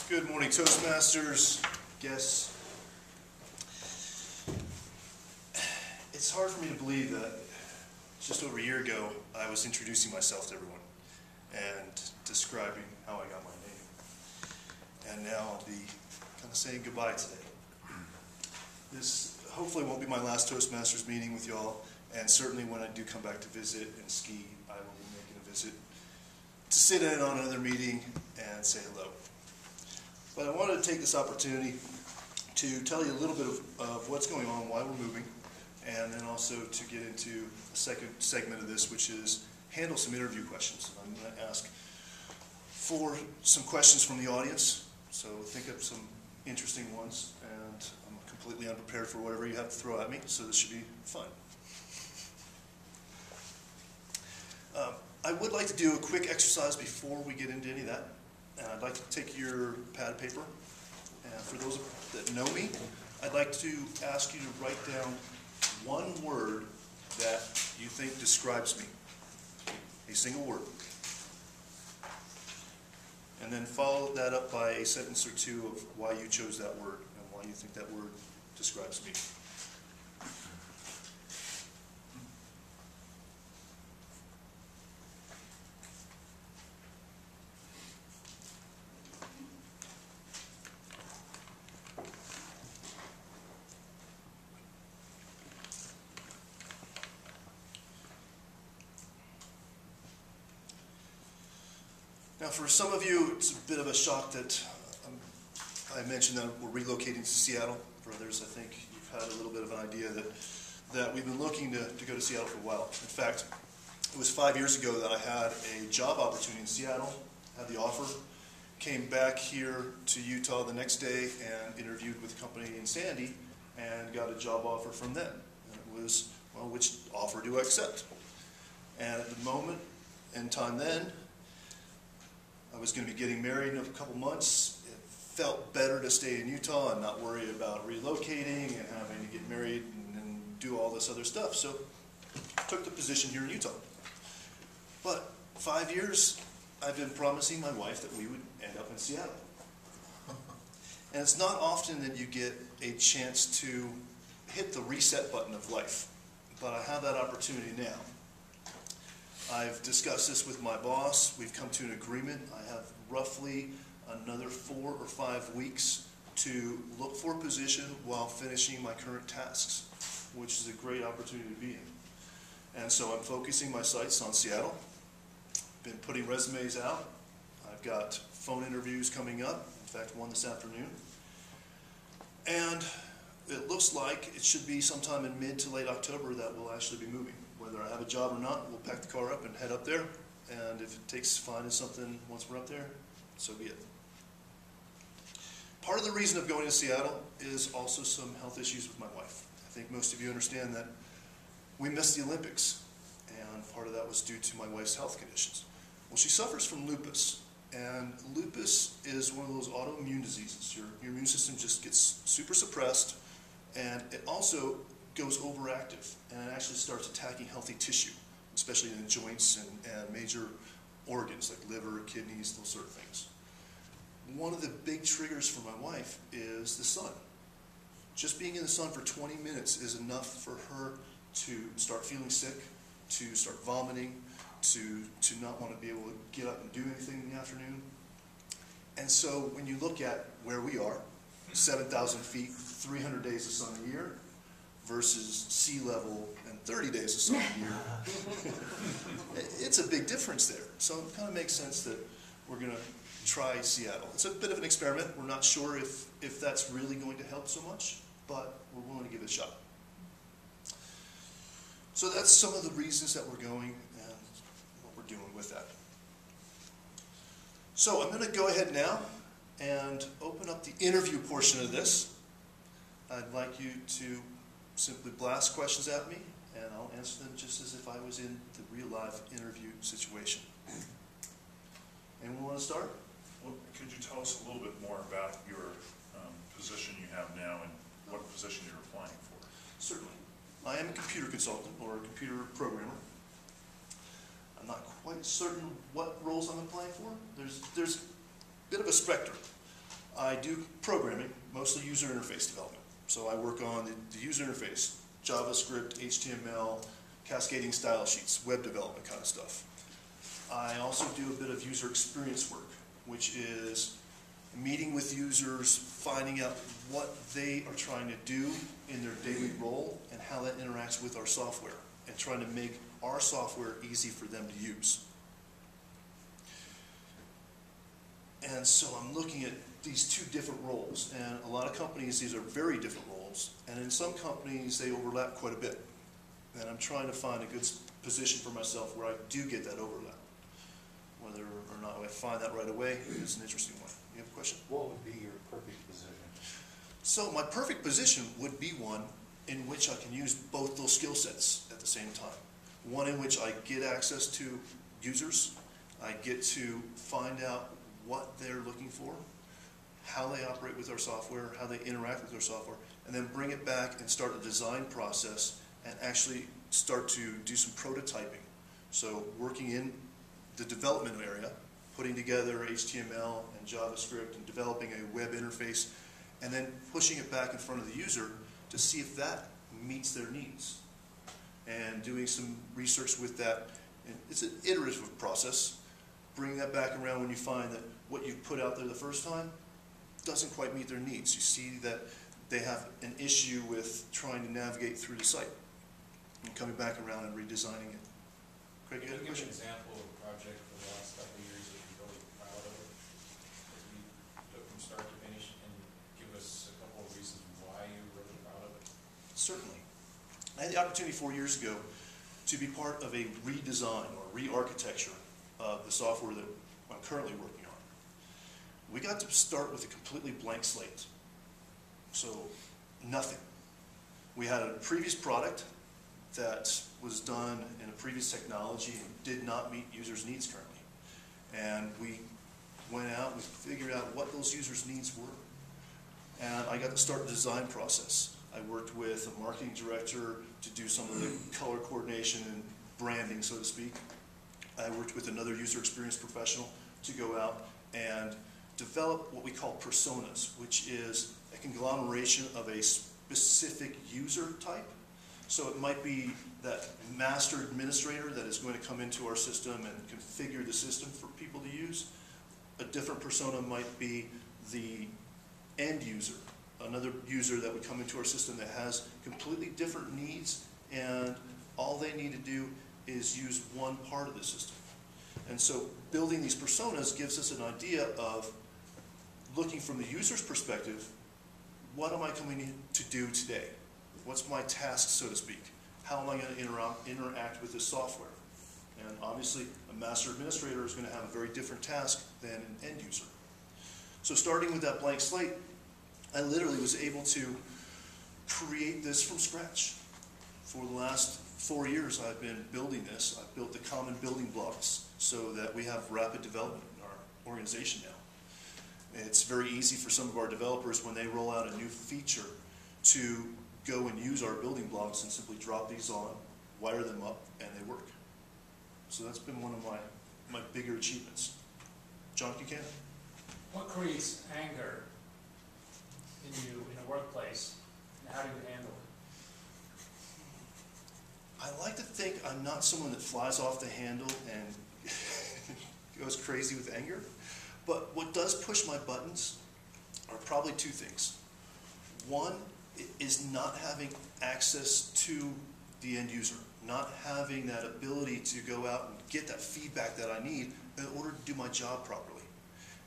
Good morning, Toastmasters, guests. It's hard for me to believe that just over a year ago, I was introducing myself to everyone and describing how I got my name. And now I'll be kind of saying goodbye today. This hopefully won't be my last Toastmasters meeting with y'all, and certainly when I do come back to visit and ski, I will be making a visit to sit in on another meeting and say hello. But I wanted to take this opportunity to tell you a little bit of what's going on, why we're moving, and then also to get into a second segment of this, which is handle some interview questions. I'm going to ask for some questions from the audience, so think of some interesting ones, and I'm completely unprepared for whatever you have to throw at me, so this should be fun. I would like to do a quick exercise before we get into any of that. And I'd like to take your pad of paper, and for those that know me, I'd like to ask you to write down one word that you think describes me. A single word. And then follow that up by a sentence or two of why you chose that word and why you think that word describes me. Now, for some of you, it's a bit of a shock that I mentioned that we're relocating to Seattle. For others, I think you've had a little bit of an idea that we've been looking to go to Seattle for a while. In fact, it was 5 years ago that I had a job opportunity in Seattle, had the offer, came back here to Utah the next day and interviewed with a company in Sandy and got a job offer from them. And it was, well, which offer do I accept? And at the moment in time then, I was going to be getting married in a couple months. It felt better to stay in Utah and not worry about relocating and having to get married and do all this other stuff. So I took the position here in Utah. But 5 years, I've been promising my wife that we would end up in Seattle. And it's not often that you get a chance to hit the reset button of life. But I have that opportunity now. I've discussed this with my boss. We've come to an agreement. I have roughly another 4 or 5 weeks to look for a position while finishing my current tasks, which is a great opportunity to be in. And so I'm focusing my sights on Seattle. Been putting resumes out. I've got phone interviews coming up. In fact, one this afternoon. And it looks like it should be sometime in mid to late October that we'll actually be moving. Whether I have a job or not, we'll pack the car up and head up there. And if it takes finding something once we're up there, so be it. Part of the reason of going to Seattle is also some health issues with my wife. I think most of you understand that we missed the Olympics, and part of that was due to my wife's health conditions. Well, she suffers from lupus, and lupus is one of those autoimmune diseases. Your immune system just gets super suppressed, and it also goes overactive, and it actually starts attacking healthy tissue, especially in the joints and major organs like liver, kidneys, those sort of things. One of the big triggers for my wife is the sun. Just being in the sun for 20 minutes is enough for her to start feeling sick, to start vomiting, to not want to be able to get up and do anything in the afternoon. And so when you look at where we are, 7,000 feet, 300 days of sun a year, versus sea level and 30 days of sun a year. It's a big difference there. So it kind of makes sense that we're going to try Seattle. It's a bit of an experiment. We're not sure if that's really going to help so much, but we're willing to give it a shot. So that's some of the reasons that we're going and what we're doing with that. So I'm going to go ahead now and open up the interview portion of this. I'd like you to simply blast questions at me, and I'll answer them just as if I was in the real-life interview situation. Anyone want to start? Well, could you tell us a little bit more about your position you have now and what position you're applying for? Certainly. I am a computer consultant or a computer programmer. I'm not quite certain what roles I'm applying for. There's a bit of a spectrum. I do programming, mostly user interface development. So I work on the user interface, JavaScript, HTML, cascading style sheets, web development kind of stuff. I also do a bit of user experience work, which is meeting with users, finding out what they are trying to do in their daily role and how that interacts with our software, and trying to make our software easy for them to use. And so I'm looking at these two different roles, and a lot of companies, these are very different roles, and in some companies they overlap quite a bit. And I'm trying to find a good position for myself where I do get that overlap. Whether or not I find that right away is an interesting one. You have a question? What would be your perfect position? So my perfect position would be one in which I can use both those skill sets at the same time. One in which I get access to users, I get to find out what they're looking for, how they operate with our software, how they interact with our software, and then bring it back and start a design process and actually start to do some prototyping. So working in the development area, putting together HTML and JavaScript and developing a web interface, and then pushing it back in front of the user to see if that meets their needs. And doing some research with that. And it's an iterative process. Bring that back around when you find that what you've put out there the first time doesn't quite meet their needs. You see that they have an issue with trying to navigate through the site and coming back around and redesigning it. Craig, you had a Can you give question? an example of a project for the last couple of years that you're really proud of, that you took from start to finish, and give us a couple of reasons why you're really proud of it? Certainly. I had the opportunity 4 years ago to be part of a redesign or re-architecture of the software that I'm currently working on. We got to start with a completely blank slate. So, nothing. We had a previous product that was done in a previous technology and did not meet users' needs currently. And we went out and figured out what those users' needs were. And I got to start the design process. I worked with a marketing director to do some of the color coordination and branding, so to speak. I worked with another user experience professional to go out and develop what we call personas, which is a conglomeration of a specific user type. So it might be that master administrator that is going to come into our system and configure the system for people to use. A different persona might be the end user, another user that would come into our system that has completely different needs, and all they need to do is use one part of the system. And so building these personas gives us an idea of looking from the user's perspective, what am I coming to do today? What's my task, so to speak? How am I going to interact with this software? And obviously, a master administrator is going to have a very different task than an end user. So starting with that blank slate, I literally was able to create this from scratch. For the last 4 years, I've been building this. I've built the common building blocks so that we have rapid development in our organization now. It's very easy for some of our developers when they roll out a new feature to go and use our building blocks and simply drop these on, wire them up, and they work. So that's been one of my bigger achievements. John Buchanan? What creates anger in you in a workplace, and how do you handle it? I like to think I'm not someone that flies off the handle and goes crazy with anger, but what does push my buttons are probably two things. One is not having access to the end user, not having that ability to go out and get that feedback that I need in order to do my job properly.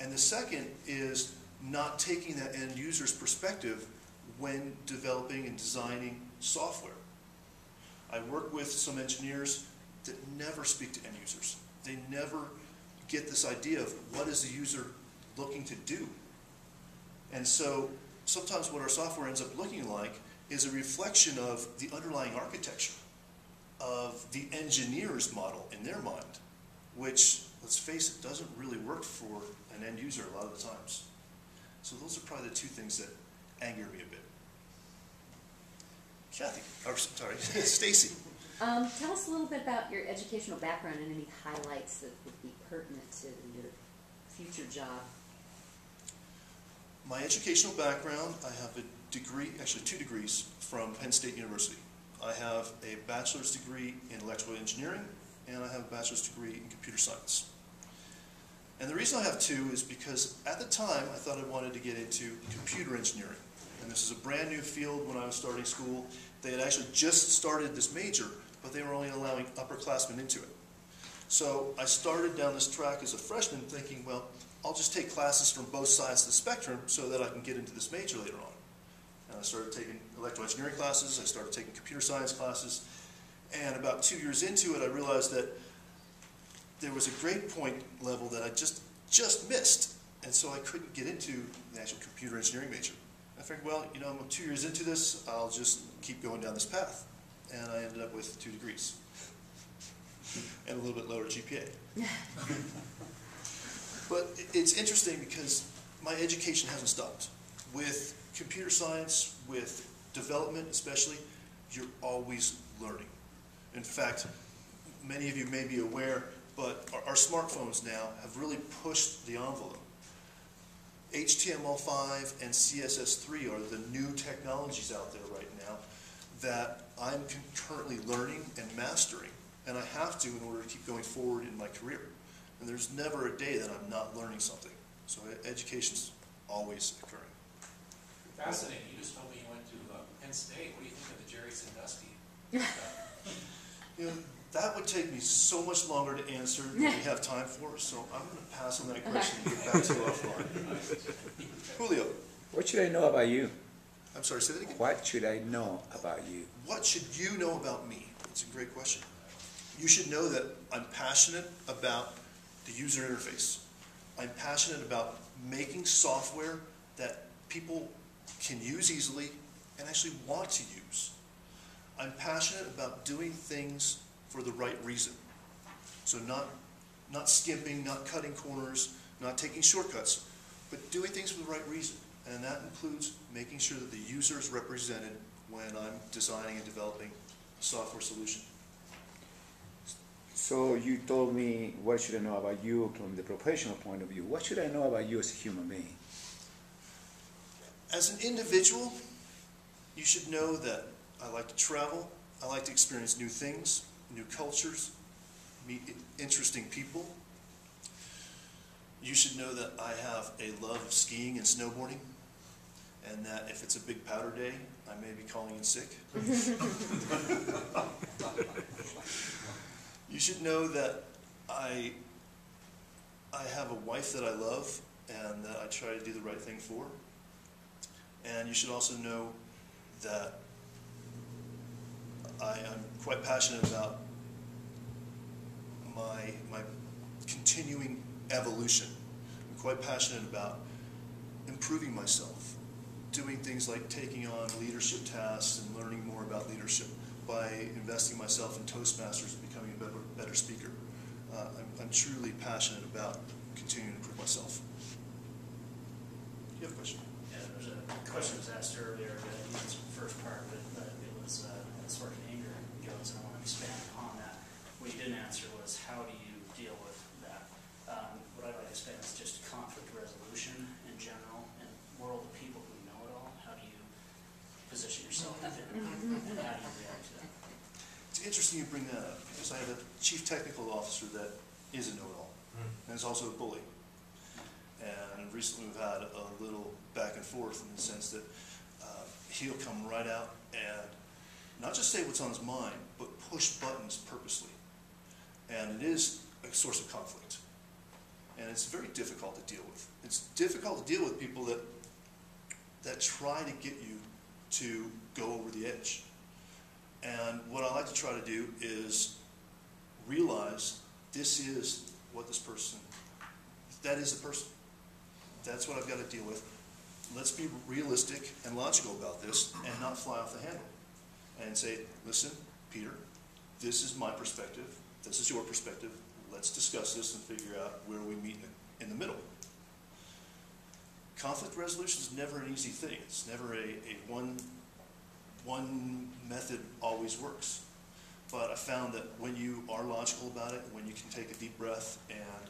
And the second is not taking that end user's perspective when developing and designing software. I work with some engineers that never speak to end users. They never get this idea of what is the user looking to do. And so sometimes what our software ends up looking like is a reflection of the underlying architecture of the engineer's model in their mind, which, let's face it, doesn't really work for an end user a lot of the times. So those are probably the two things that anger me a bit. Kathy, or sorry, Stacy. Tell us a little bit about your educational background and any highlights that would be pertinent to your future job. My educational background, I have a degree, actually 2 degrees from Penn State University. I have a bachelor's degree in electrical engineering, and I have a bachelor's degree in computer science. And the reason I have 2 is because at the time I thought I wanted to get into computer engineering. And this is a brand new field when I was starting school. They had actually just started this major, but they were only allowing upperclassmen into it. So I started down this track as a freshman thinking, well, I'll just take classes from both sides of the spectrum so that I can get into this major later on. And I started taking electrical engineering classes, I started taking computer science classes, and about 2 years into it I realized that there was a grade point level that I just missed, and so I couldn't get into the actual computer engineering major. I figured, well, you know, I'm 2 years into this, I'll just keep going down this path. And I ended up with 2 degrees and a little bit lower GPA. But it's interesting because my education hasn't stopped. With computer science, with development especially, you're always learning. In fact, many of you may be aware, but our smartphones now have really pushed the envelope. HTML5 and CSS3 are the new technologies out there right now that I'm currently learning and mastering, and I have to in order to keep going forward in my career. And there's never a day that I'm not learning something. So education's always occurring. Fascinating. You just told me you went to Penn State. What do you think of the Jerry Sandusky? You know, that would take me so much longer to answer than we have time for, so I'm going to pass on that question and get back to you offline. Julio. What should I know about you? I'm sorry, say that again. What should I know about you? What should you know about me? That's a great question. You should know that I'm passionate about the user interface. I'm passionate about making software that people can use easily and actually want to use. I'm passionate about doing things for the right reason. So not skimping, not cutting corners, not taking shortcuts, but doing things for the right reason. And that includes making sure that the user is represented when I'm designing and developing a software solution. So you told me what should I know about you from the professional point of view. What should I know about you as a human being? As an individual, you should know that I like to travel, I like to experience new things, new cultures, meet interesting people. You should know that I have a love of skiing and snowboarding, and that if it's a big powder day, I may be calling in sick. You should know that I have a wife that I love and that I try to do the right thing for. And you should also know that I'm quite passionate about my continuing evolution. I'm quite passionate about improving myself, doing things like taking on leadership tasks and learning more about leadership by investing myself in Toastmasters and becoming a better speaker. I'm truly passionate about continuing to improve myself. Do you have a question? Yeah, there's a question was asked earlier, but you answered the first part of it, but it was as far as anger goes, and I want to expand upon that. What you didn't answer was how do you deal with that? What I'd like to expand is just conflict resolution in general, and world of people who know it all. How do you position yourself within that, and how do you react to that? It's interesting you bring that up, because I have a chief technical officer that is a know-it-all, and is also a bully. And recently we've had a little back and forth in the sense that he'll come right out and not just say what's on his mind, but push buttons purposely. And it is a source of conflict. And it's very difficult to deal with. It's difficult to deal with people that try to get you to go over the edge. And what I like to try to do is realize this is what this person, that is the person. That's what I've got to deal with. Let's be realistic and logical about this and not fly off the handle. And say, listen, Peter, this is my perspective. This is your perspective. Let's discuss this and figure out where we meet in the middle. Conflict resolution is never an easy thing. It's never one method always works. But I found that when you are logical about it, when you can take a deep breath and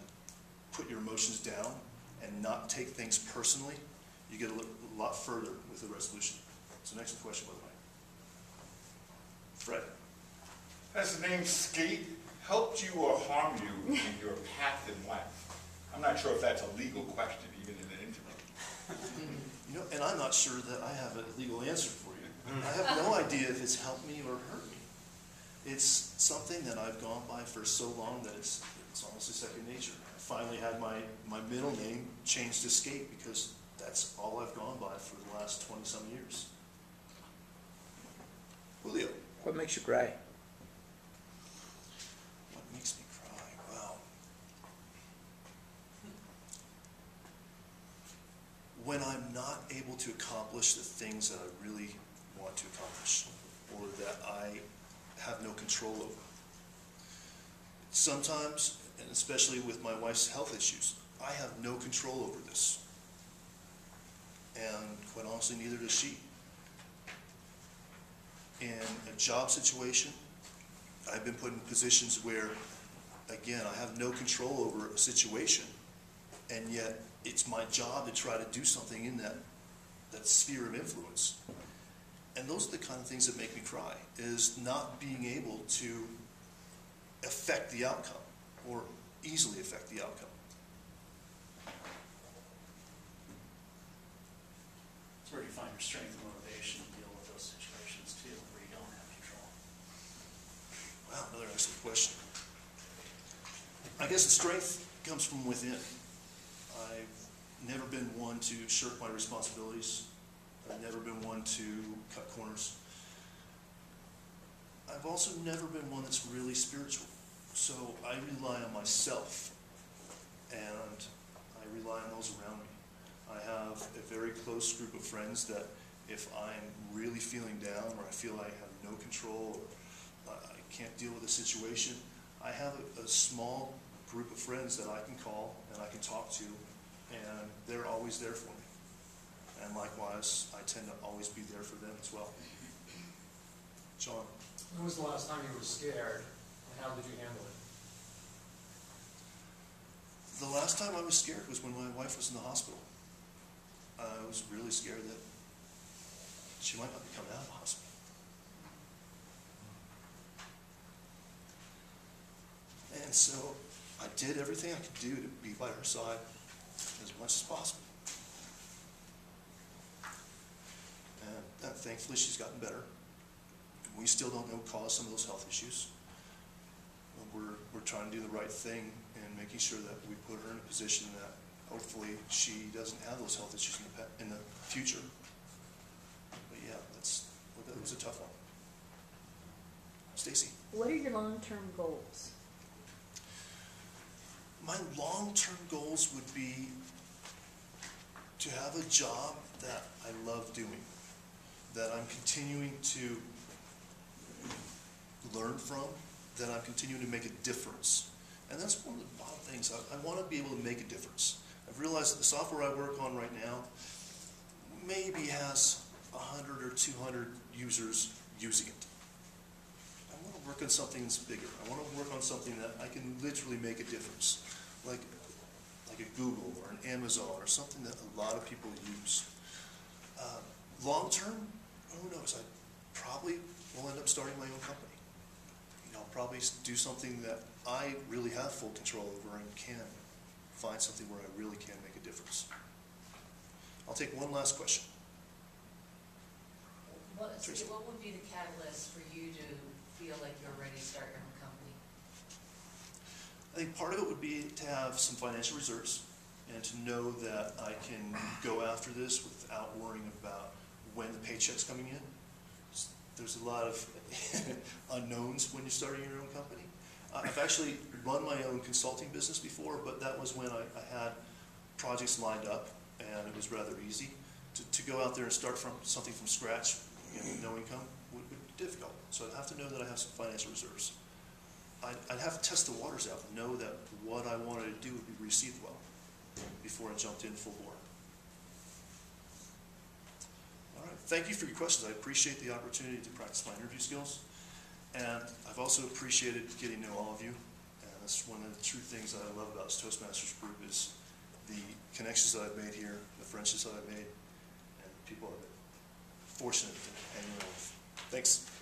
put your emotions down and not take things personally, you get a lot further with the resolution. So next question, by the way. Fred. Has the name skate helped you or harmed you in your path in life? I'm not sure if that's a legal question, even in an interview. You know, and I'm not sure that I have a legal answer for you. I have no idea if it's helped me or hurt me. It's something that I've gone by for so long that it's honestly second nature. I finally had my middle name changed to Skate because that's all I've gone by for the last 20-some years. Julio. What makes you cry? What makes me cry? Wow. When I'm not able to accomplish the things that I really want to accomplish or that I have no control over. Sometimes, and especially with my wife's health issues, I have no control over this. And quite honestly, neither does she. In a job situation, I've been put in positions where, again, I have no control over a situation, and yet it's my job to try to do something in that sphere of influence. And those are the kind of things that make me cry, is not being able to affect the outcome or easily affect the outcome. It's where you find your strength and motivation to deal with those situations too, where you don't have control. Wow, another excellent question. I guess the strength comes from within. I've never been one to shirk my responsibilities. I've never been one to cut corners. I've also never been one that's really spiritual. So I rely on myself, and I rely on those around me. I have a very close group of friends that if I'm really feeling down or I feel I have no control or I can't deal with a situation, I have a small group of friends that I can call and I can talk to, and they're always there for me. And likewise, I tend to always be there for them as well. John. When was the last time you were scared, and how did you handle it? The last time I was scared was when my wife was in the hospital. I was really scared that she might not be coming out of the hospital. And so I did everything I could do to be by her side as much as possible. And thankfully she's gotten better. We still don't know cause some of those health issues. We're trying to do the right thing and making sure that we put her in a position that hopefully she doesn't have those health issues in the future. But yeah, that was a tough one. Stacy. What are your long-term goals? My long-term goals would be to have a job that I love doing, that I'm continuing to learn from, that I'm continuing to make a difference. And that's one of the bottom things. I want to be able to make a difference. I've realized that the software I work on right now maybe has 100 or 200 users using it. I want to work on something that's bigger. I want to work on something that I can literally make a difference, like a Google or an Amazon or something that a lot of people use. Long term, who knows? I probably will end up starting my own company. I'll probably do something that I really have full control over and can find something where I really can make a difference. I'll take one last question. What would be the catalyst for you to feel like you're ready to start your own company? I think part of it would be to have some financial reserves and to know that I can go after this without worrying about when the paycheck's coming in. There's a lot of unknowns when you're starting your own company. I've actually run my own consulting business before, but that was when I had projects lined up and it was rather easy. To go out there and start from something from scratch, with no income, would be difficult. So I'd have to know that I have some financial reserves. I'd have to test the waters out and know that what I wanted to do would be received well before I jumped in full bore. All right, thank you for your questions. I appreciate the opportunity to practice my interview skills. And I've also appreciated getting to know all of you. And that's one of the true things that I love about this Toastmasters group is the connections that I've made here, the friendships that I've made, fortunate to hang around with. Thanks.